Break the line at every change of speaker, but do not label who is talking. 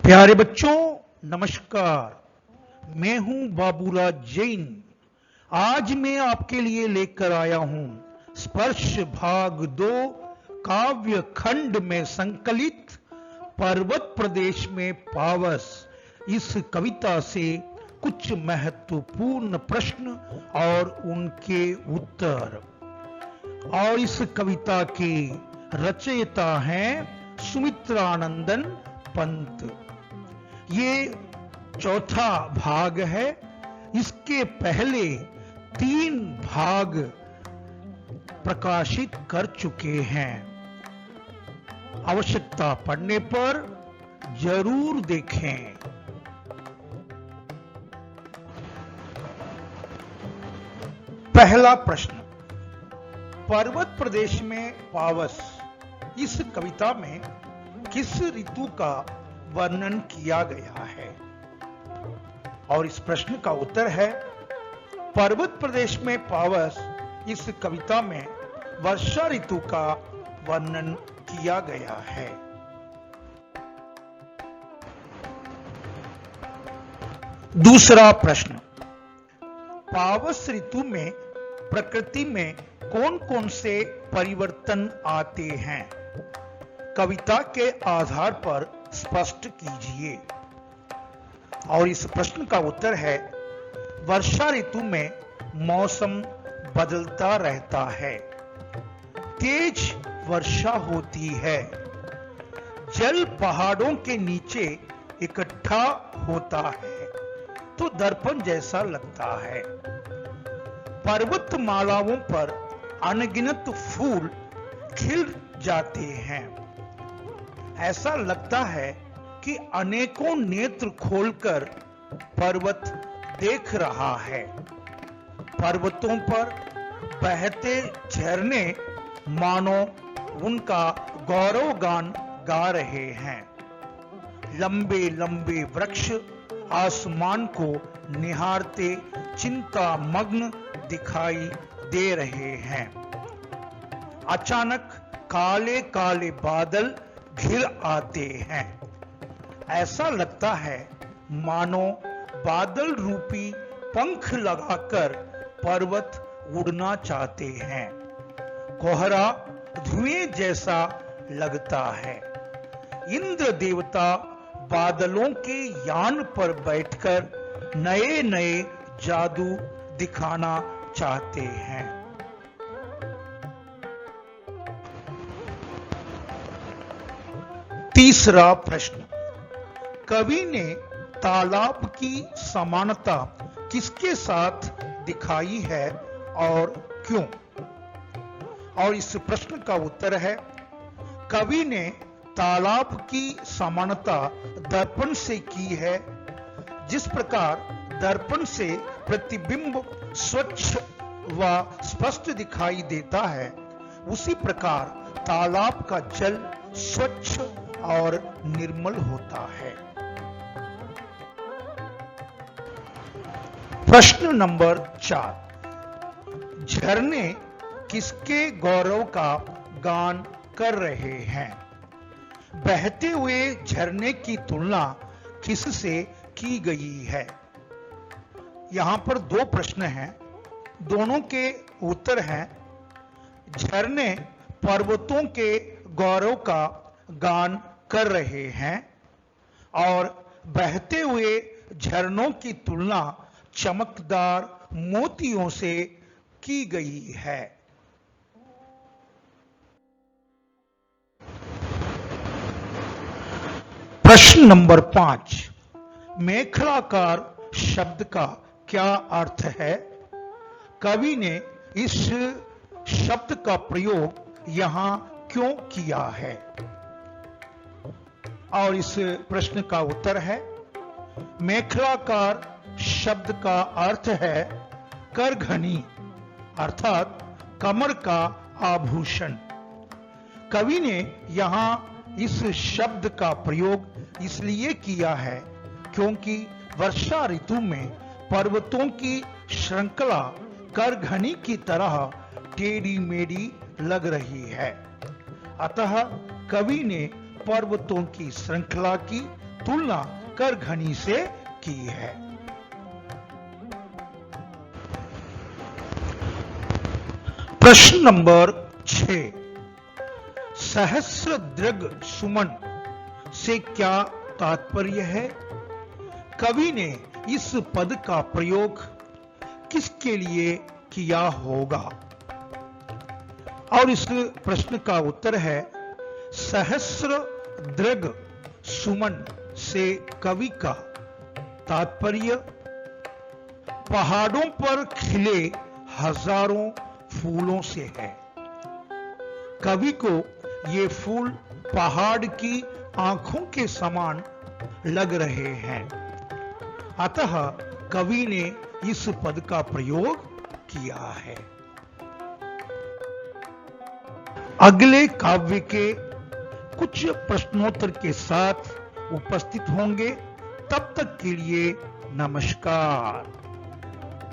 प्यारे बच्चों नमस्कार। मैं हूं बाबूराज जैन। आज मैं आपके लिए लेकर आया हूं स्पर्श भाग 2 काव्य खंड में संकलित पर्वत प्रदेश में पावस। इस कविता से कुछ महत्वपूर्ण प्रश्न और उनके उत्तर। और इस कविता के रचयिता हैं सुमित्रानंदन पंत। ये चौथा भाग है। इसके पहले 3 भाग प्रकाशित कर चुके हैं। आवश्यकता पड़ने पर जरूर देखें। पहला प्रश्न, पर्वत प्रदेश में पावस इस कविता में किस ऋतु का वर्णन किया गया है? और इस प्रश्न का उत्तर है पर्वत प्रदेश में पावस इस कविता में वर्षा ऋतु का वर्णन किया गया है। दूसरा प्रश्न, पावस ऋतु में प्रकृति में कौन कौन से परिवर्तन आते हैं? कविता के आधार पर स्पष्ट कीजिए। और इस प्रश्न का उत्तर है वर्षा ऋतु में मौसम बदलता रहता है, तेज वर्षा होती है, जल पहाड़ों के नीचे इकट्ठा होता है तो दर्पण जैसा लगता है, पर्वतमालाओं पर अनगिनत फूल खिल जाते हैं, ऐसा लगता है कि अनेकों नेत्र खोलकर पर्वत देख रहा है, पर्वतों पर बहते झरने मानो उनका गौरव गान गा रहे हैं, लंबे लंबे वृक्ष आसमान को निहारते चिंता मग्न दिखाई दे रहे हैं, अचानक काले काले बादल घिर आते हैं, ऐसा लगता है मानो बादल रूपी पंख लगाकर पर्वत उड़ना चाहते हैं, कोहरा धुएं जैसा लगता है, इंद्र देवता बादलों के यान पर बैठकर नए नए जादू दिखाना चाहते हैं। तीसरा प्रश्न, कवि ने तालाब की समानता किसके साथ दिखाई है और क्यों? और इस प्रश्न का उत्तर है कवि ने तालाब की समानता दर्पण से की है। जिस प्रकार दर्पण से प्रतिबिंब स्वच्छ व स्पष्ट दिखाई देता है, उसी प्रकार तालाब का जल स्वच्छ और निर्मल होता है। प्रश्न नंबर 4, झरने किसके गौरव का गान कर रहे हैं? बहते हुए झरने की तुलना किससे की गई है? यहां पर 2 प्रश्न हैं, दोनों के उत्तर हैं। झरने पर्वतों के गौरव का गान कर रहे हैं और बहते हुए झरनों की तुलना चमकदार मोतियों से की गई है। प्रश्न नंबर 5, मेखलाकार शब्द का क्या अर्थ है? कवि ने इस शब्द का प्रयोग यहां क्यों किया है? और इस प्रश्न का उत्तर है मेखलाकार शब्द का अर्थ है करघनी, अर्थात कमर का आभूषण। कवि ने यहां इस शब्द का प्रयोग इसलिए किया है क्योंकि वर्षा ऋतु में पर्वतों की श्रृंखला करघनी की तरह टेढ़ी मेढ़ी लग रही है, अतः कवि ने पर्वतों की श्रृंखला की तुलना करघनी से की है। प्रश्न नंबर 6, सहस्रदृग सुमन से क्या तात्पर्य है? कवि ने इस पद का प्रयोग किसके लिए किया होगा? और इस प्रश्न का उत्तर है सहस्रदृग सुमन से कवि का तात्पर्य पहाड़ों पर खिले हजारों फूलों से है। कवि को ये फूल पहाड़ की आंखों के समान लग रहे हैं, अतः कवि ने इस पद का प्रयोग किया है। अगले काव्य के कुछ प्रश्नोत्तर के साथ उपस्थित होंगे। तब तक के लिए नमस्कार।